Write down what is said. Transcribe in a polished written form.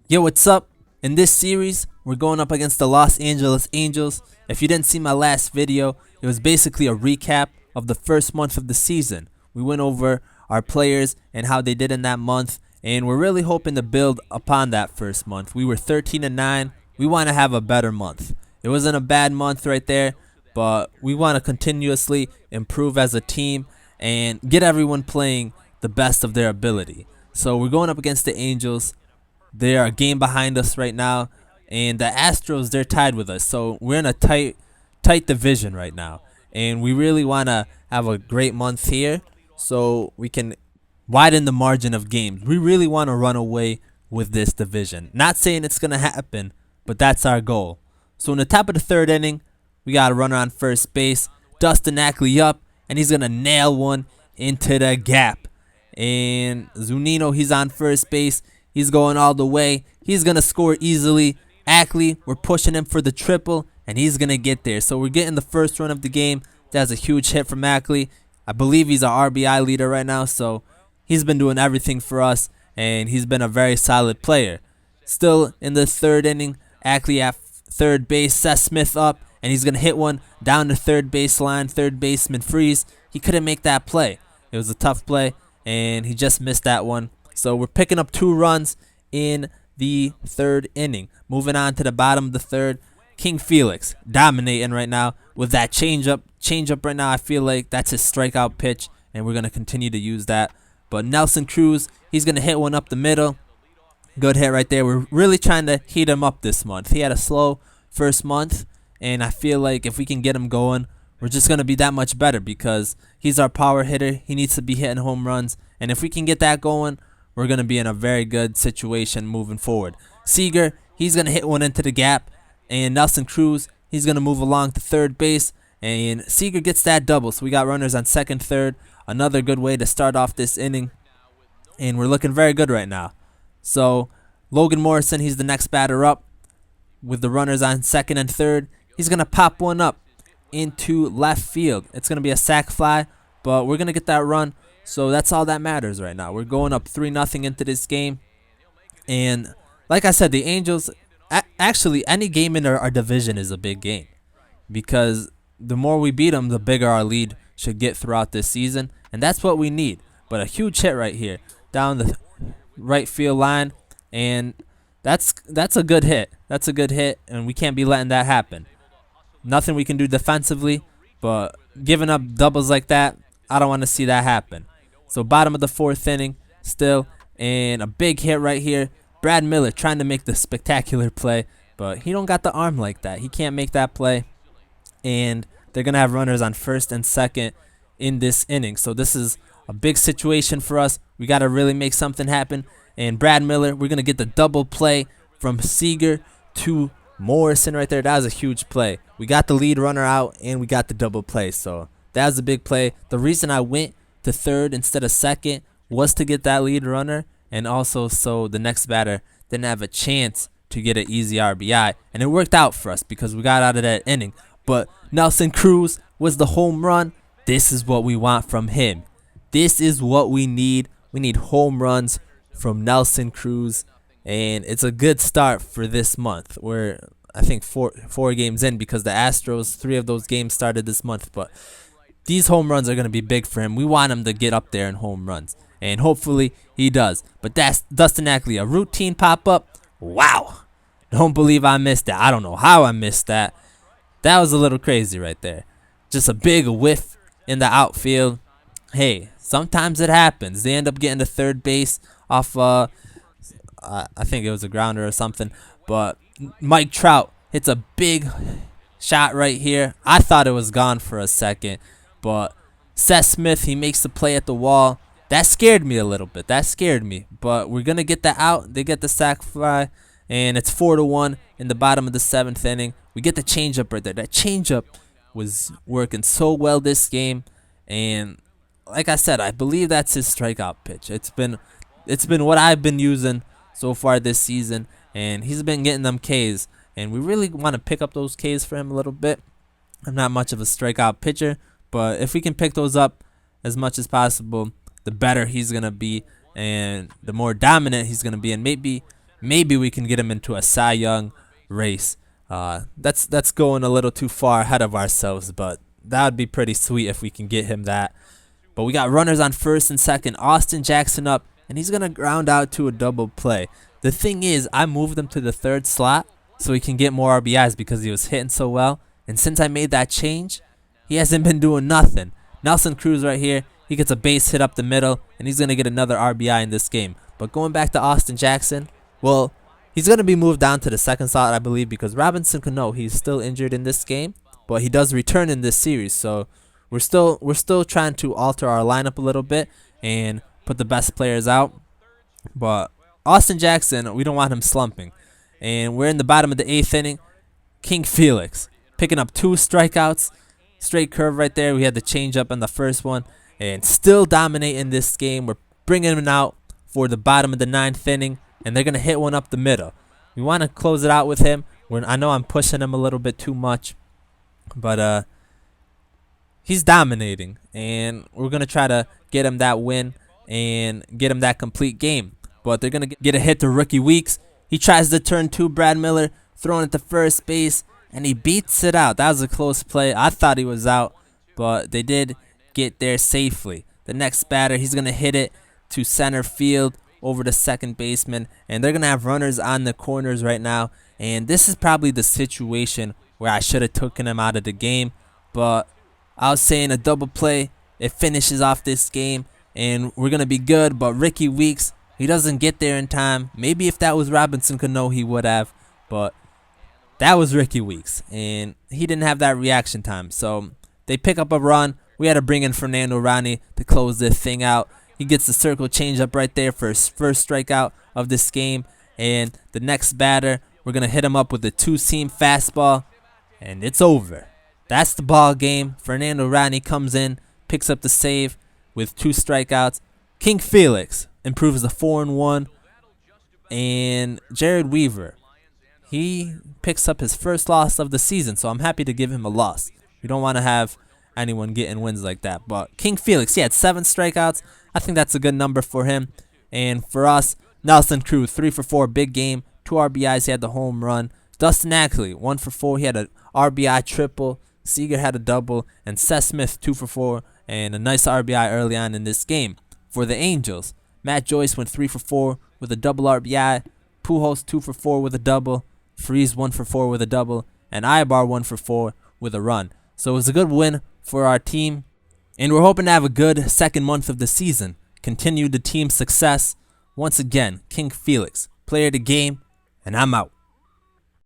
Yo, what's up? In this series, we're going up against the Los Angeles Angels. If you didn't see my last video, it was basically a recap of the first month of the season. We went over our players and how they did in that month, and we're really hoping to build upon that first month. We were 13-9. We want to have a better month. It wasn't a bad month right there, but we want to continuously improve as a team and get everyone playing the best of their ability. So we're going up against the Angels. They are a game behind us right now, and the Astros, they're tied with us. So we're in a tight division right now, and we really want to have a great month here so we can widen the margin of games. We really want to run away with this division. Not saying it's going to happen, but that's our goal. So in the top of the third inning, we got a runner on first base. Dustin Ackley up, and he's going to nail one into the gap. And Zunino, he's on first base. He's going all the way. He's going to score easily. Ackley, we're pushing him for the triple, and he's going to get there. So we're getting the first run of the game. That's a huge hit from Ackley. I believe he's our RBI leader right now, so he's been doing everything for us, and he's been a very solid player. Still in the third inning, Ackley at third base. Seth Smith up, and he's going to hit one down the third baseline. Third baseman Freese, he couldn't make that play. It was a tough play, and he just missed that one. So we're picking up 2 runs in the third inning. Moving on to the bottom of the third, King Felix dominating right now with that changeup. Changeup right now, I feel like that's his strikeout pitch, and we're going to continue to use that. But Nelson Cruz, he's going to hit one up the middle. Good hit right there. We're really trying to heat him up this month. He had a slow first month, and I feel like if we can get him going, we're just going to be that much better because he's our power hitter. He needs to be hitting home runs, and if we can get that going, we're going to be in a very good situation moving forward. Seager, he's going to hit one into the gap. And Nelson Cruz, he's going to move along to third base. And Seager gets that double. So we got runners on second, third. Another good way to start off this inning. And we're looking very good right now. So Logan Morrison, he's the next batter up. With the runners on second and third. He's going to pop one up into left field. It's going to be a sac fly. But we're going to get that run. So that's all that matters right now. We're going up 3-0 into this game. And like I said, the Angels, actually any game in our division is a big game. Because the more we beat them, the bigger our lead should get throughout this season. And that's what we need. But a huge hit right here down the right field line. And that's a good hit. That's a good hit. And we can't be letting that happen. Nothing we can do defensively. But giving up doubles like that, I don't want to see that happen. So bottom of the fourth inning still, and a big hit right here. Brad Miller trying to make the spectacular play, but he don't got the arm like that. He can't make that play, and they're going to have runners on first and second in this inning. So this is a big situation for us. We got to really make something happen, and Brad Miller, we're going to get the double play from Seager to Morrison right there. That was a huge play. We got the lead runner out, and we got the double play, so that was a big play. The reason I went to third instead of second was to get that lead runner, and also so the next batter didn't have a chance to get an easy RBI. And it worked out for us because we got out of that inning. But Nelson Cruz was the home run. This is what we want from him. This is what we need. We need home runs from Nelson Cruz, and it's a good start for this month. We're, I think, four games in because the Astros, 3 of those games started this month, but these home runs are going to be big for him. We want him to get up there in home runs, and hopefully he does. But that's Dustin Ackley, a routine pop-up. Wow. Don't believe I missed that. I don't know how I missed that. That was a little crazy right there. Just a big whiff in the outfield. Hey, sometimes it happens. They end up getting to third base off, I think it was a grounder or something. But Mike Trout hits a big shot right here. I thought it was gone for a second. But Seth Smith, he makes the play at the wall. That scared me a little bit. That scared me. But we're going to get that out. They get the sac fly. And it's 4-1 in the bottom of the 7th inning. We get the changeup right there. That changeup was working so well this game. And like I said, I believe that's his strikeout pitch. It's been what I've been using so far this season. And he's been getting them Ks. And we really want to pick up those Ks for him a little bit. I'm not much of a strikeout pitcher. But if we can pick those up as much as possible, the better he's going to be and the more dominant he's going to be. And maybe maybe we can get him into a Cy Young race. That's going a little too far ahead of ourselves, but that would be pretty sweet if we can get him that. But we got runners on first and second. Austin Jackson up, and he's going to ground out to a double play. The thing is, I moved him to the third slot so he can get more RBIs because he was hitting so well. And since I made that change, he hasn't been doing nothing. Nelson Cruz right here, he gets a base hit up the middle, and he's going to get another RBI in this game. But going back to Austin Jackson, well, he's going to be moved down to the second slot, I believe, because Robinson Cano, he's still injured in this game, but he does return in this series. So we're still trying to alter our lineup a little bit and put the best players out. But Austin Jackson, we don't want him slumping. And we're in the bottom of the 8th inning. King Felix picking up 2 strikeouts. Straight curve right there. We had the changeup in the first one. And still dominating this game. We're bringing him out for the bottom of the 9th inning. And they're going to hit one up the middle. We want to close it out with him. I know I'm pushing him a little bit too much. But he's dominating. And we're going to try to get him that win and get him that complete game. But they're going to get a hit to Rookie Weeks. He tries to turn to Brad Miller, throwing it to first base, and he beats it out. That was a close play. I thought he was out, but they did get there safely. The next batter, he's going to hit it to center field over the second baseman, and they're going to have runners on the corners right now. And this is probably the situation where I should have taken him out of the game, but I was saying a double play, it finishes off this game, and we're going to be good. But Ricky Weeks, he doesn't get there in time. Maybe if that was Robinson Cano, he would have. But that was Ricky Weeks, and he didn't have that reaction time. So they pick up a run. We had to bring in Fernando Rodney to close this thing out. He gets the circle changeup right there for his first strikeout of this game. And the next batter, we're going to hit him up with the 2-seam fastball, and it's over. That's the ball game. Fernando Rodney comes in, picks up the save with 2 strikeouts. King Felix improves the 4-1, and Jared Weaver, he picks up his first loss of the season, so I'm happy to give him a loss. We don't want to have anyone getting wins like that. But King Felix, he had 7 strikeouts. I think that's a good number for him. And for us, Nelson Cruz, 3 for 4, big game, 2 RBIs, he had the home run. Dustin Ackley, 1 for 4, he had an RBI triple. Seager had a double, and Seth Smith, 2 for 4, and a nice RBI early on in this game. For the Angels, Matt Joyce went 3 for 4 with a double RBI. Pujols 2 for 4 with a double. Freese 1 for 4 with a double. And Aybar 1 for 4 with a run. So it was a good win for our team. And we're hoping to have a good second month of the season. Continue the team's success. Once again, King Felix, player of the game, and I'm out.